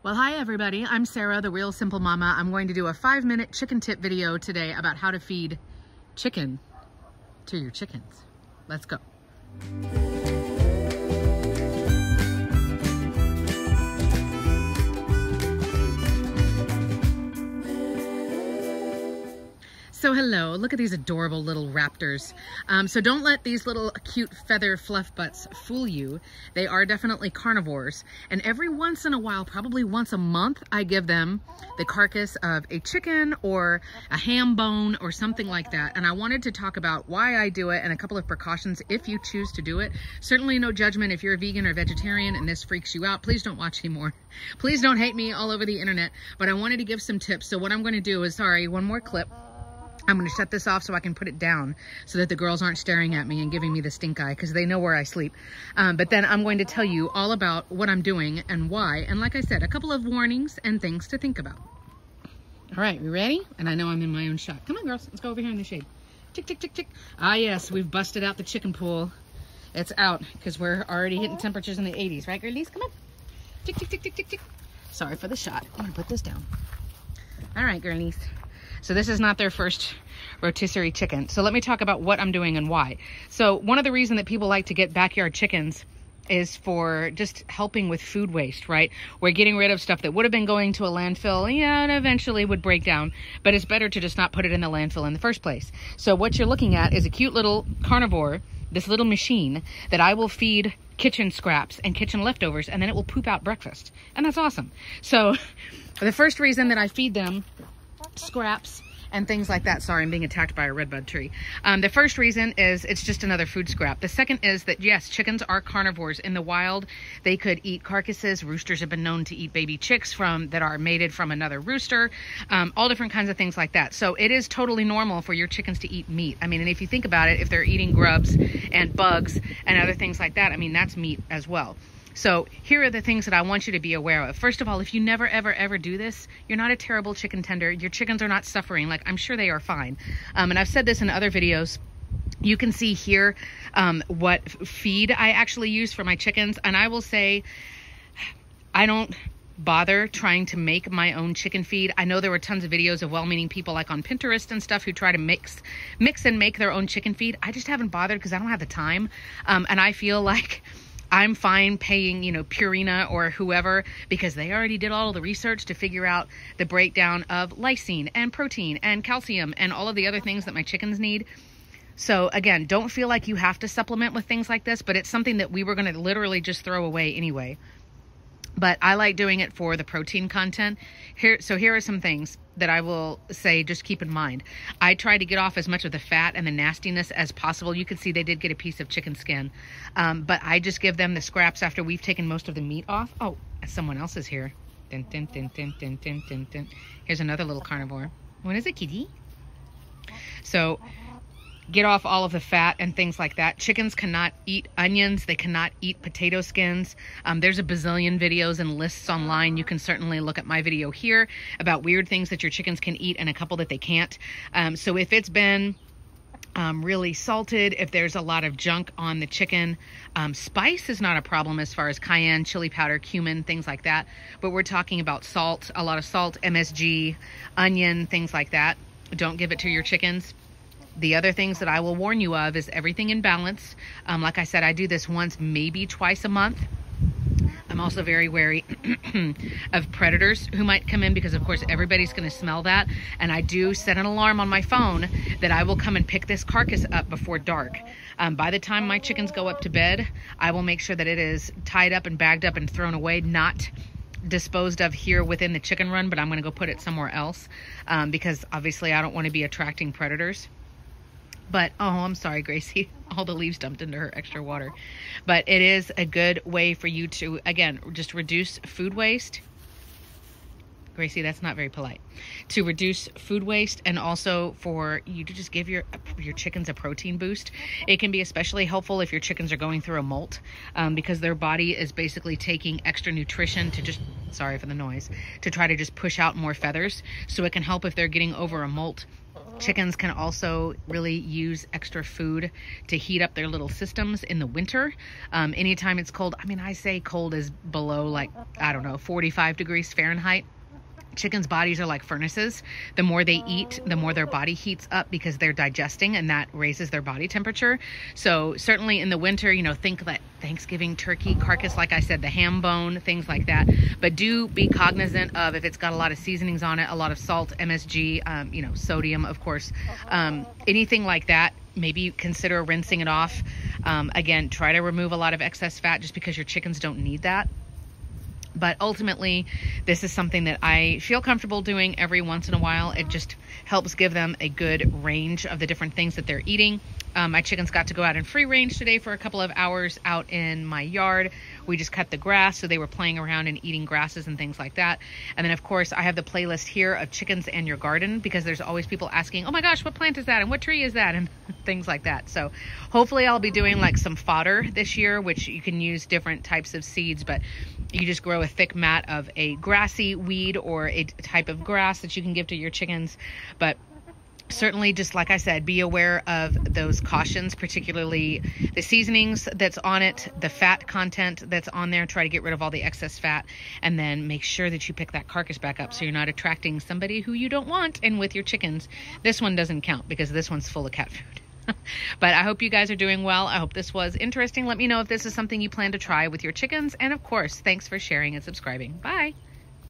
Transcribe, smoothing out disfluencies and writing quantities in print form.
Well, hi everybody, I'm Sarah, the Real Simple Mama. I'm going to do a 5-minute chicken tip video today about how to feed chicken to your chickens. Let's go. So hello, look at these adorable little raptors. So don't let these little cute feather fluff butts fool you. They are definitely carnivores. And every once in a while, probably once a month, I give them the carcass of a chicken or a ham bone or something like that. And I wanted to talk about why I do it and a couple of precautions if you choose to do it. Certainly no judgment if you're a vegan or vegetarian and this freaks you out. Please don't watch anymore. Please don't hate me all over the internet. But I wanted to give some tips. So what I'm going to do is, one more clip. I'm going to shut this off so I can put it down so that the girls aren't staring at me and giving me the stink eye because they know where I sleep. But then I'm going to tell you all about what I'm doing and why. And like I said, a couple of warnings and things to think about. All right, we ready? And I know I'm in my own shot. Come on, girls. Let's go over here in the shade. Tick, tick, tick, tick. Ah, yes, we've busted out the chicken pool. It's out because we're already hitting temperatures in the 80s. Right, girlies? Come on. Tick, tick, tick, tick, tick, tick. Sorry for the shot. I'm going to put this down. All right, girlies. So this is not their first rotisserie chicken. So let me talk about what I'm doing and why. So one of the reasons that people like to get backyard chickens is for just helping with food waste, right? We're getting rid of stuff that would have been going to a landfill, yeah, and eventually would break down, but it's better to just not put it in the landfill in the first place. So what you're looking at is a cute little carnivore, this little machine that I will feed kitchen scraps and kitchen leftovers, and then it will poop out breakfast. And that's awesome. So the first reason that I feed them scraps and things like that. Sorry, I'm being attacked by a redbud tree. The first reason is it's just another food scrap. The second is that, yes, chickens are carnivores. In the wild, they could eat carcasses. Roosters have been known to eat baby chicks that are mated from another rooster. All different kinds of things like that. So it is totally normal for your chickens to eat meat. I mean, and if you think about it, if they're eating grubs and bugs and other things like that, I mean, that's meat as well. So here are the things that I want you to be aware of. First of all, if you never, ever, ever do this, you're not a terrible chicken tender. Your chickens are not suffering. Like, I'm sure they are fine. And I've said this in other videos. You can see here what feed I actually use for my chickens. And I will say, I don't bother trying to make my own chicken feed. I know there were tons of videos of well-meaning people like on Pinterest and stuff who try to mix and make their own chicken feed. I just haven't bothered because I don't have the time. And I feel like I'm fine paying, Purina or whoever, because they already did all of the research to figure out the breakdown of lysine and protein and calcium and all of the other things that my chickens need. So again, don't feel like you have to supplement with things like this, but it's something that we were going to literally just throw away anyway. But I like doing it for the protein content. Here are some things that I will say, just keep in mind. I try to get off as much of the fat and the nastiness as possible. You can see they did get a piece of chicken skin. But I just give them the scraps after we've taken most of the meat off. Oh, someone else is here. Dun, dun, dun, dun, dun, dun, dun, dun. Here's another little carnivore. What is it, kitty? So get off all of the fat and things like that. Chickens cannot eat onions. They cannot eat potato skins. There's a bazillion videos and lists online. You can certainly look at my video here about weird things that your chickens can eat and a couple that they can't. So if it's been really salted, if there's a lot of junk on the chicken, spice is not a problem as far as cayenne, chili powder, cumin, things like that. But we're talking about salt, a lot of salt, MSG, onion, things like that. Don't give it to your chickens. The other things that I will warn you of is everything in balance. Like I said, I do this once, maybe twice a month. I'm also very wary of predators who might come in because, of course, everybody's going to smell that. And I do set an alarm on my phone that I will come and pick this carcass up before dark. By the time my chickens go up to bed, I will make sure that it is tied up and bagged up and thrown away, not disposed of here within the chicken run, but I'm going to go put it somewhere else because obviously I don't want to be attracting predators. But, oh, I'm sorry, Gracie. All the leaves dumped into her extra water. But it is a good way for you to, again, just reduce food waste. Gracie, that's not very polite. To reduce food waste and also for you to just give your chickens a protein boost. It can be especially helpful if your chickens are going through a molt because their body is basically taking extra nutrition to just, sorry for the noise, to try to just push out more feathers. So it can help if they're getting over a molt Chickens can also really use extra food to heat up their little systems in the winter. Anytime it's cold, I mean, I say cold is below, like, I don't know, 45 degrees Fahrenheit. Chickens' bodies are like furnaces. The more they eat, the more their body heats up because they're digesting, and that raises their body temperature. So certainly in the winter, you know, think that Thanksgiving turkey carcass, like I said, the ham bone, things like that. But do be cognizant of if it's got a lot of seasonings on it, a lot of salt, MSG, you know, sodium, of course, anything like that. Maybe consider rinsing it off. Again, try to remove a lot of excess fat just because your chickens don't need that. But ultimately, this is something that I feel comfortable doing every once in a while. It just helps give them a good range of the different things that they're eating. My chickens got to go out in free range today for a couple of hours out in my yard. We just cut the grass, so they were playing around and eating grasses and things like that. And then, of course, I have the playlist here of chickens and your garden, because there's always people asking, oh my gosh, what plant is that? And what tree is that? And things like that. So hopefully I'll be doing like some fodder this year, which you can use different types of seeds, but you just grow a thick mat of a grassy weed or a type of grass that you can give to your chickens. But certainly, just like I said, be aware of those cautions, particularly the seasonings that's on it, the fat content that's on there. Try to get rid of all the excess fat, and then make sure that you pick that carcass back up so you're not attracting somebody who you don't want. And with your chickens, this one doesn't count because this one's full of cat food. But I hope you guys are doing well. I hope this was interesting. Let me know if this is something you plan to try with your chickens. And of course, thanks for sharing and subscribing. Bye.